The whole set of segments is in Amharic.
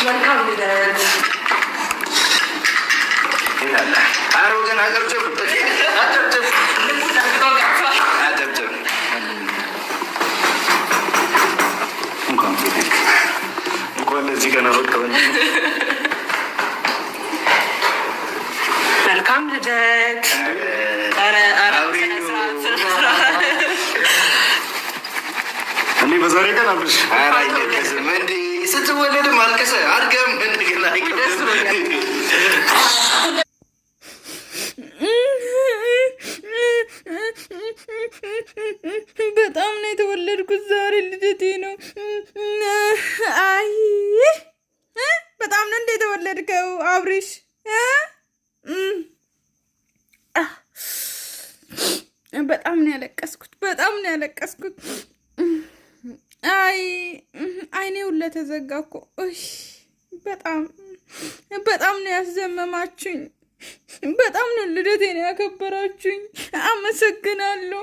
መልካም ልደት ይላል አሮገን አጨብጭብ አጨብጭብ አጨብጭብ እንኳን ለዚህ ቀን አበቃን። መልካም ልደት እኔ በዛሬ ቀን አብርሽ አይደለም እንዴ ስትወለድ ማልቀሰ አድገም እንደገና በጣም ነው የተወለድኩት ዛሬ ልደቴ ነው። አይ በጣም ነው እንደ የተወለድከው አብርሽ በጣም ነው ያለቀስኩት። በጣም ነው ያለቀስኩት። አይ አይኔ ሁሉ ተዘጋ እኮ። በጣም ነው ያስዘመማችሁኝ። በጣም ነው ልደቴን ያከበራችሁኝ። አመሰግናለሁ።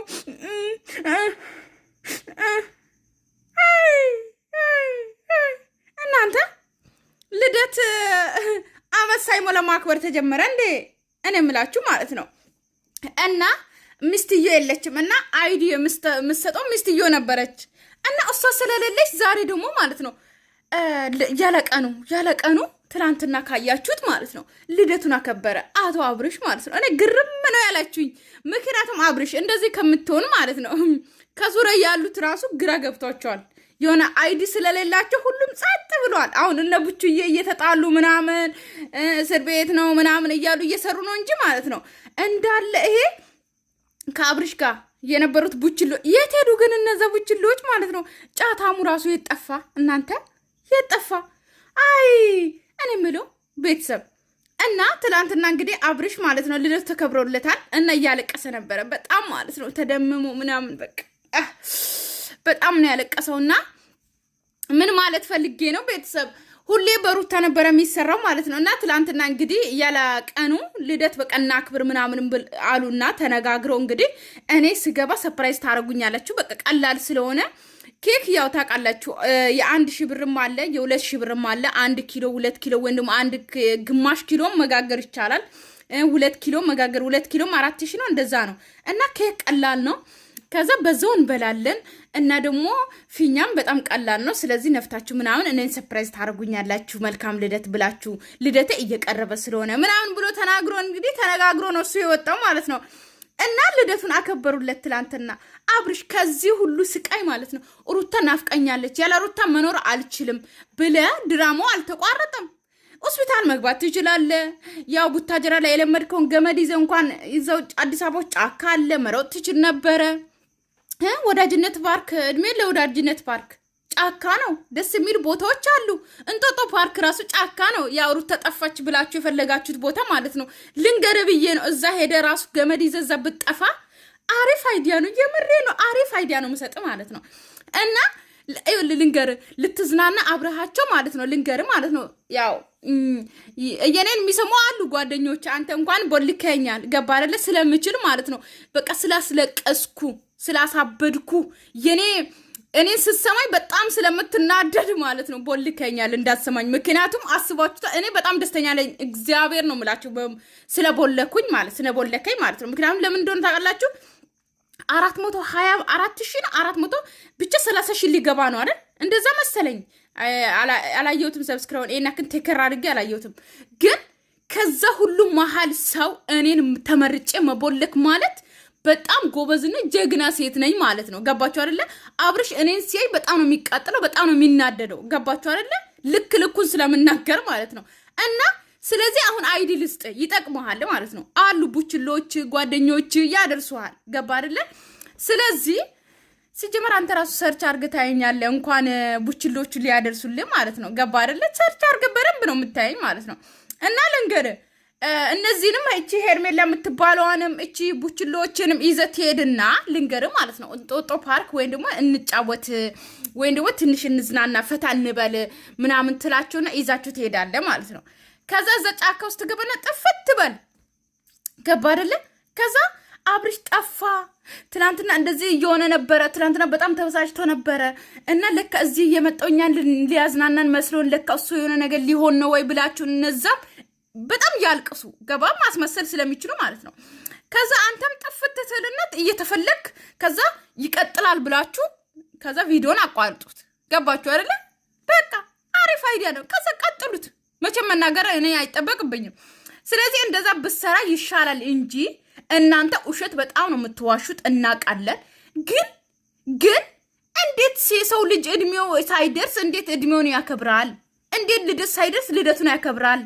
እናንተ ልደት አመት ሳይሞላ ማክበር ተጀመረ እንዴ? እኔ የምላችሁ ማለት ነው። እና ሚስትዮ የለችም እና አይዲ የምትሰጠው ሚስትዮ ነበረች እና እሷ ስለሌለች ዛሬ ደግሞ ማለት ነው ያለቀኑ ትናንትና ካያችሁት ማለት ነው ልደቱን አከበረ አቶ አብርሽ ማለት ነው። እኔ ግርም ነው ያላችሁኝ። ምክንያቱም አብርሽ እንደዚህ ከምትሆን ማለት ነው ከዙሪያ ያሉት ራሱ ግራ ገብቷቸዋል። የሆነ አይዲ ስለሌላቸው ሁሉም ጸጥ ብሏል። አሁን እነ ቡቹዬ እየተጣሉ ምናምን እስር ቤት ነው ምናምን እያሉ እየሰሩ ነው እንጂ ማለት ነው እንዳለ ይሄ ከአብርሽ ጋር የነበሩት ቡችሎ የት ሄዱ ግን? እነዛ ቡችሎች ማለት ነው ጫታሙ ራሱ የጠፋ እናንተ የጠፋ። አይ እኔ የምለው ቤተሰብ እና ትላንትና እንግዲህ አብርሽ ማለት ነው ልደቱ ተከብሮለታል እና እያለቀሰ ነበረ በጣም ማለት ነው ተደምሞ ምናምን በቃ በጣም ነው ያለቀሰውና ምን ማለት ፈልጌ ነው ቤተሰብ ሁሌ በሩታ ነበረ የሚሰራው ማለት ነው። እና ትላንትና እንግዲህ ያለ ቀኑ ልደት በቀና አክብር ምናምን አሉና ተነጋግረው እንግዲህ እኔ ስገባ ሰርፕራይዝ ታረጉኛላችሁ በቃ ቀላል ስለሆነ ኬክ ያው ታውቃላችሁ የ1,000 ብርም አለ የ2,000 ብርም አለ 1 ኪሎ 2 ኪሎ ወይም ደግሞ አንድ ግማሽ ኪሎ መጋገር ይቻላል። 2 ኪሎ መጋገር 2 ኪሎ 4,000 ነው እንደዛ ነው። እና ኬክ ቀላል ነው። ከዛ በዛው እንበላለን እና ደግሞ ፊኛም በጣም ቀላል ነው። ስለዚህ ነፍታችሁ ምናምን እኔን ሰርፕራይዝ ታረጉኛላችሁ መልካም ልደት ብላችሁ ልደቴ እየቀረበ ስለሆነ ምናምን ብሎ ተናግሮ እንግዲህ ተነጋግሮ ነው እሱ የወጣው ማለት ነው። እና ልደቱን አከበሩለት ትላንትና አብርሽ። ከዚህ ሁሉ ስቃይ ማለት ነው ሩታ ናፍቀኛለች ያለ ሩታ መኖር አልችልም ብለ ድራማው አልተቋረጠም። ሆስፒታል መግባት ትችላለህ። ያው ቡታጀራ ላይ የለመድከውን ገመድ ይዘህ እንኳን ይዘው አዲስ አበባ ጫካ አለ መሮጥ ትችል ነበረ። ወዳጅነት ፓርክ እድሜ ለወዳጅነት ፓርክ ጫካ ነው። ደስ የሚል ቦታዎች አሉ። እንጦጦ ፓርክ ራሱ ጫካ ነው። ያው ሩታ ጠፋች ብላችሁ የፈለጋችሁት ቦታ ማለት ነው። ልንገር ብዬ ነው እዛ ሄደ ራሱ ገመድ ይዘህ እዛ ብትጠፋ አሪፍ አይዲያ ነው። የምሬ ነው አሪፍ አይዲያ ነው የምሰጥ ማለት ነው። እና ልንገር ልትዝናና አብረሃቸው ማለት ነው። ልንገር ማለት ነው ያው የኔን የሚሰሙ አሉ ጓደኞች። አንተ እንኳን ቦልከኛል ገባ አይደለ ስለምችል ማለት ነው። በቃ ስላስለቀስኩ ስላሳበድኩ እኔን ስትሰማኝ በጣም ስለምትናደድ ማለት ነው ቦልከኛል እንዳትሰማኝ። ምክንያቱም አስባችሁ እኔ በጣም ደስተኛ ነኝ እግዚአብሔር ነው የምላችሁ ስለቦለኩኝ ማለት ስለቦለከኝ ማለት ነው። ምክንያቱም ለምን እንደሆነ ታውቃላችሁ 424,400 ብቻ 30,000 ሊገባ ነው አይደል? እንደዛ መሰለኝ። አላየሁትም ሰብስክራይብ እና ግን ተከራ አድርጌ አላየሁትም። ግን ከዛ ሁሉ መሀል ሰው እኔን ተመርጬ መቦለክ ማለት በጣም ጎበዝና ጀግና ሴት ነኝ ማለት ነው። ገባችሁ አይደለ? አብርሽ እኔን ሲያይ በጣም ነው የሚቃጠለው፣ በጣም ነው የሚናደደው። ገባችሁ አይደለ? ልክ ልኩን ስለምናገር ማለት ነው። እና ስለዚህ አሁን አይዲ ልስጥ ይጠቅመሃል ማለት ነው። አሉ ቡችሎች ጓደኞች ያደርሱሃል። ገባ አይደለ? ስለዚህ ሲጀመር አንተ ራሱ ሰርች አድርገህ ታየኛለህ እንኳን ቡችሎቹ ሊያደርሱልህ ማለት ነው። ገባ አይደለ? ሰርች አድርገህ በደንብ ነው የምታየኝ ማለት ነው። እና ልንገርህ እነዚህንም እቺ ሄርሜላ የምትባለዋንም እቺ ቡችሎችንም ይዘህ ትሄድና ልንገርህ ማለት ነው እንጦጦ ፓርክ ወይም ደግሞ እንጫወት ወይም ደግሞ ትንሽ እንዝናና ፈታ እንበል ምናምን ትላቸውና ይዛችሁ ትሄዳለህ ማለት ነው። ከዛ እዛ ጫካ ውስጥ ገባና ጥፍት በል ገባ አይደለ? ከዛ አብርሽ ጠፋ። ትናንትና እንደዚህ እየሆነ ነበረ። ትናንትና በጣም ተበሳጭቶ ነበረ እና ለካ እዚህ እየመጣው እኛን ሊያዝናናን መስሎን ለካ እሱ የሆነ ነገር ሊሆን ነው ወይ ብላችሁ እነዛም በጣም ያልቅሱ ገባ ማስመሰል ስለሚችሉ ማለት ነው። ከዛ አንተም ጠፍት ትልና እየተፈለክ ከዛ ይቀጥላል ብላችሁ ከዛ ቪዲዮን አቋርጡት። ገባችሁ አይደለ? በቃ አሪፍ አይዲያ ነው። ከዛ ቀጥሉት። መቼም መናገር እኔ አይጠበቅብኝም። ስለዚህ እንደዛ ብሰራ ይሻላል እንጂ እናንተ ውሸት በጣም ነው የምትዋሹት እናውቃለን። ግን እንዴት የሰው ልጅ እድሜው ሳይደርስ እንዴት እድሜውን ያከብራል? እንዴት ልደት ሳይደርስ ልደቱን ያከብራል?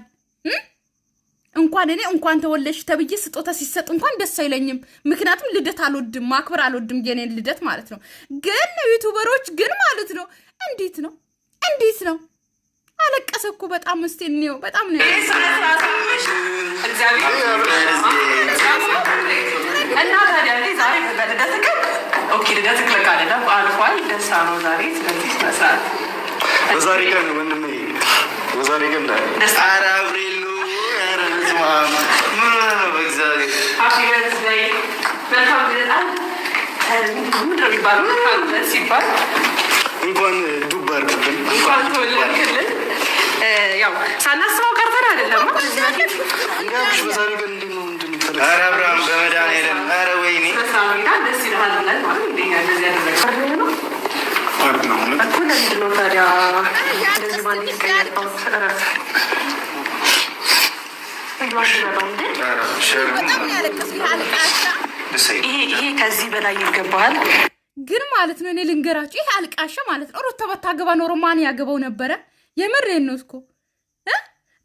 እንኳን እኔ እንኳን ተወለሽ ተብዬ ስጦታ ሲሰጥ እንኳን ደስ አይለኝም። ምክንያቱም ልደት አልወድም፣ ማክበር አልወድም የኔን ልደት ማለት ነው። ግን ዩቲዩበሮች ግን ማለት ነው እንዴት ነው አለቀሰ እኮ በጣም እስቲ ነው በጣም ነው እና ታዲያ ዛሬ ልደትክ ኦኬ፣ ልደትክ ለካ አይደለም አልፏል። ደስ ነው ዛሬ። ስለዚህ መስራት በዛሬ ቀን ወንድሜ በዛሬ ቀን ኧረ አብሬሉ ኧረ ልዝማ ምን ነው በእግዚአብሔር ሃፒ በርዝዴይ መልካም ልደት ምንድን ነው የሚባለው? መልካም ልደት ሲባል እንኳን ዱብ አድርግልን እንኳን ተወለድክልን። ያው ሳናስበው ቀርተን አይደለም እንጋብሽ በዛሬ ቀን እንዴት ነው እንደሚፈለግ ኧረ አብርሃም በመድኃኒዓለም ኧረ ወይኔ በሳሚና ደስ ይልሃል ብለን ማለት እንደኛ እንደዚህ ያደረገ ነው እኮ። ለምንድን ነው ታዲያ እንደዚህ ባንድ ይቀየጣው? ይሄ ከዚህ በላይ ይገባል። ግን ማለት ነው እኔ ልንገራችሁ፣ ይሄ አልቃሻ ማለት ነው ሩታ ባታገባ ኖሮ ማን ያገባው ነበረ? የምሬን ነው እኮ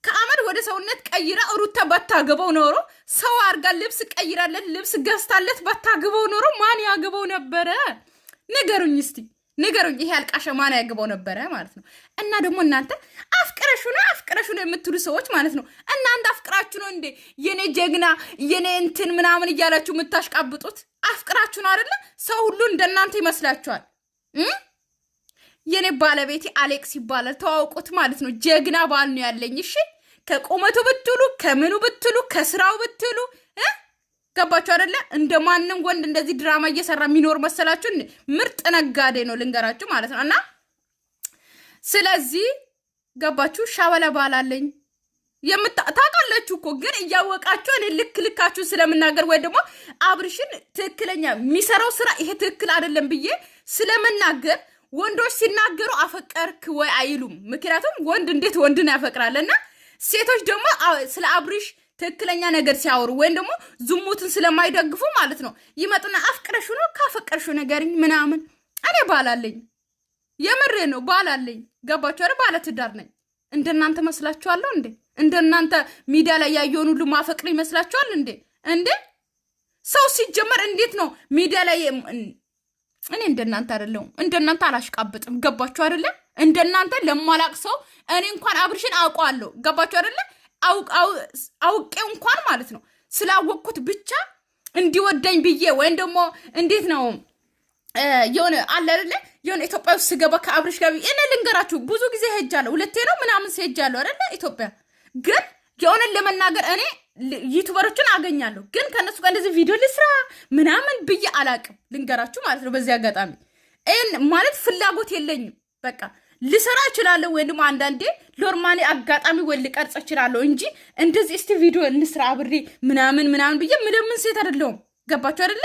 ከአመድ ወደ ሰውነት ቀይራ ሩታ ባታገባው ኖሮ ሰው አርጋ ልብስ ቀይራለት ልብስ ገዝታለት ባታገባው ኖሮ ማን ያገባው ነበረ? ንገሩኝ እስቲ ንገሩኝ። ይሄ አልቃሻ ማን ያገባው ነበረ ማለት ነው? እና ደግሞ እናንተ አፍቅረሹ ነው የምትሉ ሰዎች ማለት ነው እናንተ አፍቅራችሁ ነው እንዴ የኔ ጀግና የኔ እንትን ምናምን እያላችሁ የምታሽቃብጡት? አፍቅራችሁ ነው አይደለ? ሰው ሁሉ እንደናንተ ይመስላችኋል? የኔ ባለቤቴ አሌክስ ይባላል። ተዋውቁት ማለት ነው። ጀግና ባል ነው ያለኝ። እሺ ከቁመቱ ብትሉ ከምኑ ብትሉ ከስራው ብትሉ ገባችሁ አይደለ? እንደ ማንም ወንድ እንደዚህ ድራማ እየሰራ የሚኖር መሰላችሁ? ምርጥ ነጋዴ ነው ልንገራችሁ ማለት ነው። እና ስለዚህ ገባችሁ? ሻበላ ባል አለኝ ታውቃላችሁ እኮ። ግን እያወቃችሁ እኔ ልካችሁ ስለምናገር ወይ ደግሞ አብርሽን ትክክለኛ የሚሰራው ስራ ይሄ ትክክል አይደለም ብዬ ስለምናገር ወንዶች ሲናገሩ አፈቀርክ ወይ አይሉም። ምክንያቱም ወንድ እንዴት ወንድን ያፈቅራልና ሴቶች ደግሞ ስለ አብርሽ ትክክለኛ ነገር ሲያወሩ ወይም ደግሞ ዝሙትን ስለማይደግፉ ማለት ነው ይመጡና አፍቅረሹ ነው ካፈቀርሹ ነገርኝ ምናምን። እኔ ባላለኝ የምሬ ነው ባላለኝ። ገባችሁ አይደል? ባለ ትዳር ነኝ። እንደናንተ መስላችኋለሁ እንዴ? እንደናንተ ሚዲያ ላይ ያየውን ሁሉ ማፈቅር ይመስላችኋል እንዴ? ሰው ሲጀመር እንዴት ነው ሚዲያ ላይ እኔ እንደናንተ አይደለሁም። እንደናንተ አላሽቃብጥም። ገባችሁ አይደለ? እንደናንተ ለማላቅ ሰው እኔ እንኳን አብርሽን አውቀዋለሁ። ገባችሁ አይደለ? አውቄው እንኳን ማለት ነው ስላወቅኩት ብቻ እንዲወደኝ ብዬ ወይም ደግሞ እንዴት ነው የሆነ አለ አይደለ? የሆነ ኢትዮጵያ ውስጥ ስገባ ከአብርሽ ጋር እኔ ልንገራችሁ ብዙ ጊዜ ሄጃለሁ። 2 ነው ምናምን ሄጃለሁ አይደለ? ኢትዮጵያ ግን የሆነን ለመናገር እኔ ዩቲዩበሮችን አገኛለሁ። ግን ከነሱ ጋር እንደዚህ ቪዲዮ ልስራ ምናምን ብዬ አላቅም ልንገራችሁ ማለት ነው። በዚህ አጋጣሚ ማለት ፍላጎት የለኝም። በቃ ልሰራ እችላለሁ ወይ ደግሞ አንዳንዴ ሎርማኒ አጋጣሚ ወይ ልቀርጽ እችላለሁ እንጂ እንደዚህ እስቲ ቪዲዮ እንስራ አብሬ ምናምን ብዬ ምንም ሴት አይደለሁም። ገባችሁ አይደለ?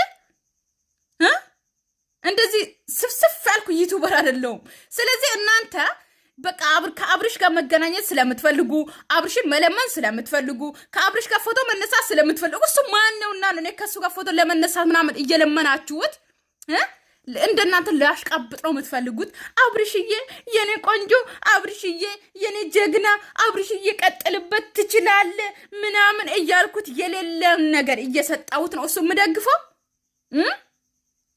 እንደዚህ ስፍስፍ ያልኩ ዩቲዩበር አይደለሁም። ስለዚህ እናንተ በቃ ከአብርሽ ጋር መገናኘት ስለምትፈልጉ አብርሽን መለመን ስለምትፈልጉ ከአብርሽ ጋር ፎቶ መነሳት ስለምትፈልጉ እሱ ማን ነውና እኔ ከሱ ጋር ፎቶ ለመነሳት ምናምን እየለመናችሁት እንደናንተ ላሽቃብጥ ነው የምትፈልጉት። አብርሽዬ የኔ ቆንጆ፣ አብርሽዬ የኔ ጀግና፣ አብርሽዬ ቀጥልበት ትችላለ ምናምን እያልኩት የሌለን ነገር እየሰጣሁት ነው እሱ የምደግፈው።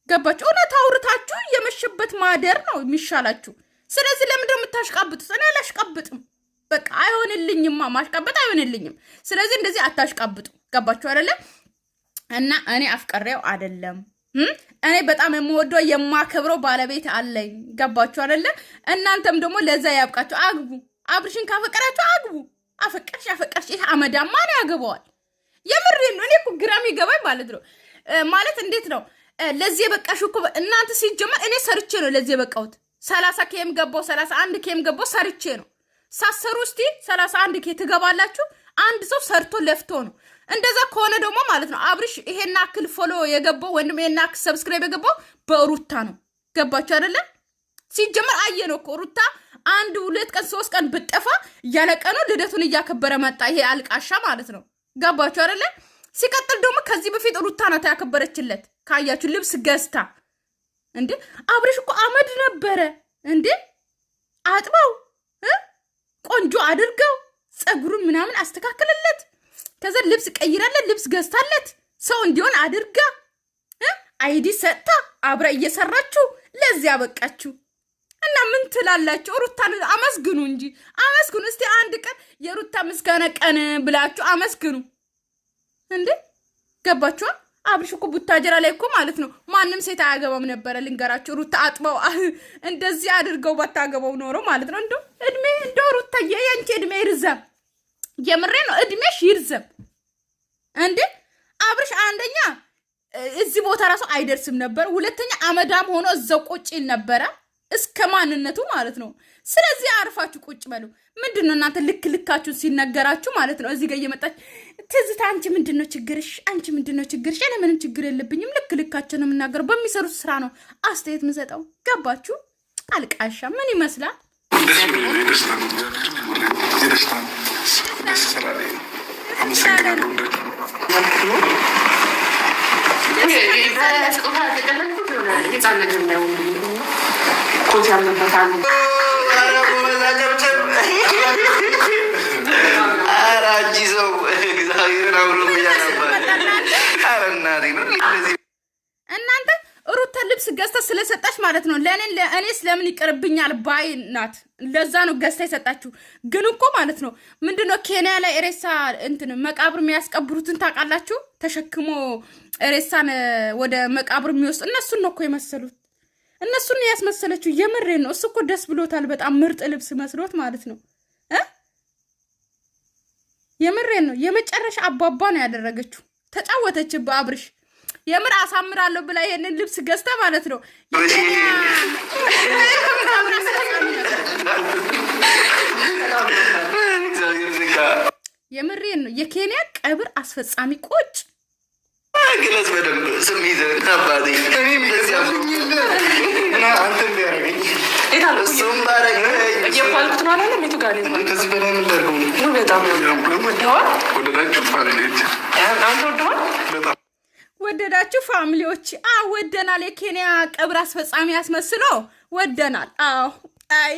ገባችሁ? እውነት አውርታችሁ የመሸበት ማደር ነው የሚሻላችሁ። ስለዚህ ለምንድነው የምታሽቃብጡት? እኔ አላሽቃብጥም። በቃ አይሆንልኝማ፣ ማሽቃበጥ አይሆንልኝም። ስለዚህ እንደዚህ አታሽቃብጡ። ገባችሁ አይደለ? እና እኔ አፍቀሬው አይደለም። እኔ በጣም የምወደው የማከብረው ባለቤት አለኝ። ገባችሁ አይደለ? እናንተም ደግሞ ለዛ ያብቃችሁ፣ አግቡ። አብርሽን ካፈቀራችሁ አግቡ። አፈቀርሽ ይሄ አመዳማ ነው ያገባዋል። የምሬን ነው። እኔ እኮ ግራም ይገባኝ ማለት ነው። ማለት እንዴት ነው ለዚህ የበቃሽ እኮ እናንተ ሲጀመር እኔ ሰርቼ ነው ለዚህ የበቃሁት 30 ኬም ገባው 31 ኬም ገባው ሰርቼ ነው ሳሰሩ እስቲ 31 ኬ ትገባላችሁ አንድ ሰው ሰርቶ ለፍቶ ነው እንደዛ ከሆነ ደግሞ ማለት ነው አብርሽ ይሄና አክል ፎሎ የገባው ወንድም ይሄና አክል ሰብስክራይብ የገባው በሩታ ነው ገባችሁ አይደለ ሲጀመር አየነው እኮ ሩታ 1 2 ቀን 3 ቀን ብጠፋ ያለቀኑ ልደቱን እያከበረ መጣ ይሄ አልቃሻ ማለት ነው ገባችሁ አይደለ ሲቀጥል ደግሞ ከዚህ በፊት ሩታ ናት ያከበረችለት ካያችሁ ልብስ ገዝታ እንዴ አብርሽ እኮ አመድ ነበረ እንዴ አጥባው ቆንጆ አድርገው ጸጉሩን ምናምን አስተካክለለት ከዛ ልብስ ቀይራለት ልብስ ገዝታለት ሰው እንዲሆን አድርጋ አይዲ ሰጣ አብራ እየሰራችሁ ለዚህ ያበቃችሁ እና ምን ትላላችሁ ሩታን አመስግኑ እንጂ አመስግኑ እስቲ አንድ ቀን የሩታ ምስጋና ቀን ብላችሁ አመስግኑ እንዴ ገባችሁ አብርሽ እኮ ቡታጀራ ላይ እኮ ማለት ነው ማንንም ሴት አያገባም ነበር ልንገራችሁ ሩታ አጥባው እንደዚህ አድርገው ባታገባው ኖሮ ማለት ነው እንደው ሩታ የያንቺ እድሜ ይርዘም የምሬ ነው እድሜሽ ይርዘም እንዴ አብርሽ አንደኛ እዚህ ቦታ ራሱ አይደርስም ነበር ሁለተኛ አመዳም ሆኖ እዛው ቁጭ ይል ነበር እስከ ማንነቱ ማለት ነው ስለዚህ አርፋችሁ ቁጭ በሉ ምንድነው እናንተ ልካችሁ ሲነገራችሁ ማለት ነው እዚህ ጋር እየመጣች ትዝታ አንቺ ምንድነው ችግርሽ አንቺ ምንድነው ችግርሽ እኔ ምንም ችግር የለብኝም ልካችሁ ነው የምናገረው በሚሰሩት ስራ ነው አስተያየት የምሰጠው ገባችሁ አልቃሻ ምን ይመስላል እናንተ ሩታ ልብስ ገዝታ ስለሰጣች ማለት ነው እኔ ስለምን ይቀርብኛል ባይ ናት ለዛ ነው ገዝታ የሰጣችሁ ግን እኮ ማለት ነው ምንድነው ኬንያ ላይ ሬሳ እንትን መቃብር የሚያስቀብሩትን ታውቃላችሁ ተሸክሞ ሬሳን ወደ መቃብር የሚወስድ እነሱን ነው እኮ የመሰሉት እነሱን ያስመሰለችው የምሬን ነው እሱ እኮ ደስ ብሎታል በጣም ምርጥ ልብስ መስሎት ማለት ነው የምሬን ነው የመጨረሻ አባባ ነው ያደረገችው ተጫወተችበት አብርሽ የምር አሳምራለሁ ብላ ይሄንን ልብስ ገዝታ ማለት ነው የምሬን ነው የኬንያ ቀብር አስፈጻሚ ቁጭ ግለጽ በደንብ ስሜት አባቴ እኔም እንደዚህ እና አንተ እንዲያረገኝ እሱም ባረገኝ የኳልኩት ነው አላለም የቱ ጋር ነው ከዚህ በላይ ምን ላድርገው ነው በጣም ወደዋል ወደዳችሁ ፋሚሊዎች አንተ ወደዋል በጣም ወደዳችሁ ፋሚሊዎች ወደናል የኬንያ ቀብር አስፈጻሚ ያስመስሎ ወደናል አይ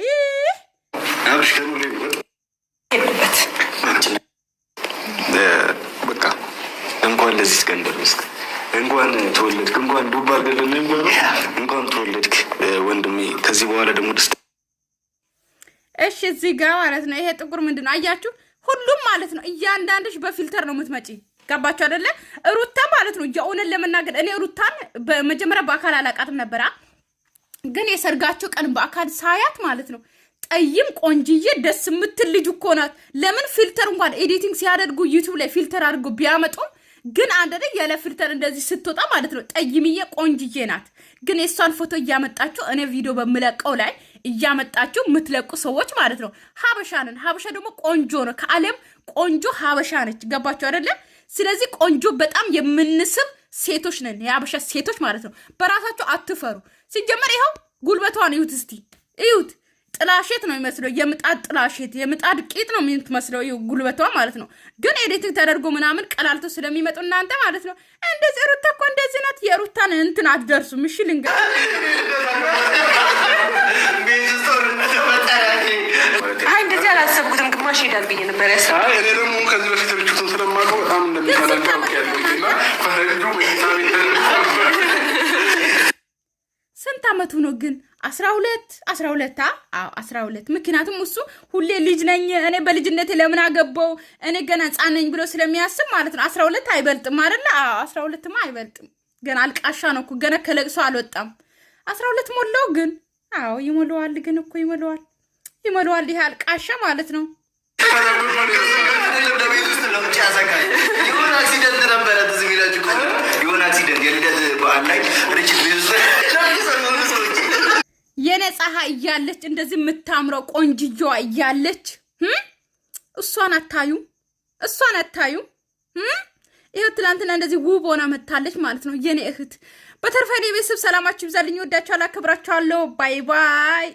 አብሽ ከሙሌ ወጥ በቃ እንኳን ለዚህ እስከንደር ውስጥ እንኳን ተወለድክ እንኳን ዱባ አይደለም እንኳን ተወለድክ ወንድሜ ከዚህ በኋላ ደግሞ ደስ እሺ እዚህ ጋር ማለት ነው ይሄ ጥቁር ምንድነው አያችሁ ሁሉም ማለት ነው እያንዳንድሽ በፊልተር ነው የምትመጪ ገባችሁ አይደለ ሩታ ማለት ነው የሆነን ለመናገር እኔ ሩታን በመጀመሪያ በአካል አላቃትም ነበር ግን የሰርጋቸው ቀን በአካል ሳያት ማለት ነው ጠይም ቆንጅዬ ደስ የምትል ልጅ እኮ ናት ለምን ፊልተር እንኳን ኤዲቲንግ ሲያደርጉ ዩቲዩብ ላይ ፊልተር አድርጎ ቢያመጡ ግን አንደደ ያለ ፊልተር እንደዚህ ስትወጣ ማለት ነው ጠይምዬ ቆንጅዬ ናት ግን የሷን ፎቶ እያመጣችሁ እኔ ቪዲዮ በመለቀው ላይ እያመጣችሁ ምትለቁ ሰዎች ማለት ነው ሀበሻንን ሀበሻ ደግሞ ቆንጆ ነው ከዓለም ቆንጆ ሀበሻ ነች ገባችሁ አይደለ ስለዚህ ቆንጆ በጣም የምንስብ ሴቶች ነን የሀበሻ ሴቶች ማለት ነው በራሳችሁ አትፈሩ ሲጀመር ይሄው ጉልበቷን እዩት እስቲ እዩት ጥላሸት ነው የሚመስለው የምጣድ ጥላሸት የምጣድ ቂጥ ነው የምትመስለው ጉልበቷ ማለት ነው ግን ኤዲቲንግ ተደርጎ ምናምን ቀላልቶ ስለሚመጡ እናንተ ማለት ነው እንደዚህ ሩታ እኮ እንደዚህ ናት የሩታን እንትን አትደርሱም እሺ ልንገር እንደዚህ አላሰብኩትም ግማሽ ሄዳል ብዬ ነበር ያሰብኩት እኔ ደግሞ ከዚህ በፊት ልጅቱን ስለማውቀው በጣም እንደሚታለቀው ስንት አመቱ ነው ግን 12 12 ምክንያቱም እሱ ሁሌ ልጅ ነኝ እኔ በልጅነቴ ለምን አገባው እኔ ገና ህፃን ነኝ ብሎ ስለሚያስብ ማለት ነው 12 አይበልጥም አይደል 12 ማ አይበልጥም ገና አልቃሻ ነው እኮ ገና ከለቅሶ አልወጣም 12 ሞላው ግን ይሞላዋል ግን እኮ ይሞላዋል ይሄ አልቃሻ ማለት ነው የኔ ፀሐይ እያለች እንደዚህ የምታምረው ቆንጅዬዋ እያለች እሷን አታዩም? ይሄው ትላንትና እንደዚህ ውብ ሆና መታለች ማለት ነው የኔ እህት። በተረፈ ቤተሰብ ሰላማችሁ ይብዛልኝ። ወዳችኋለሁ፣ አከብራችኋለሁ። ባይ ባይ።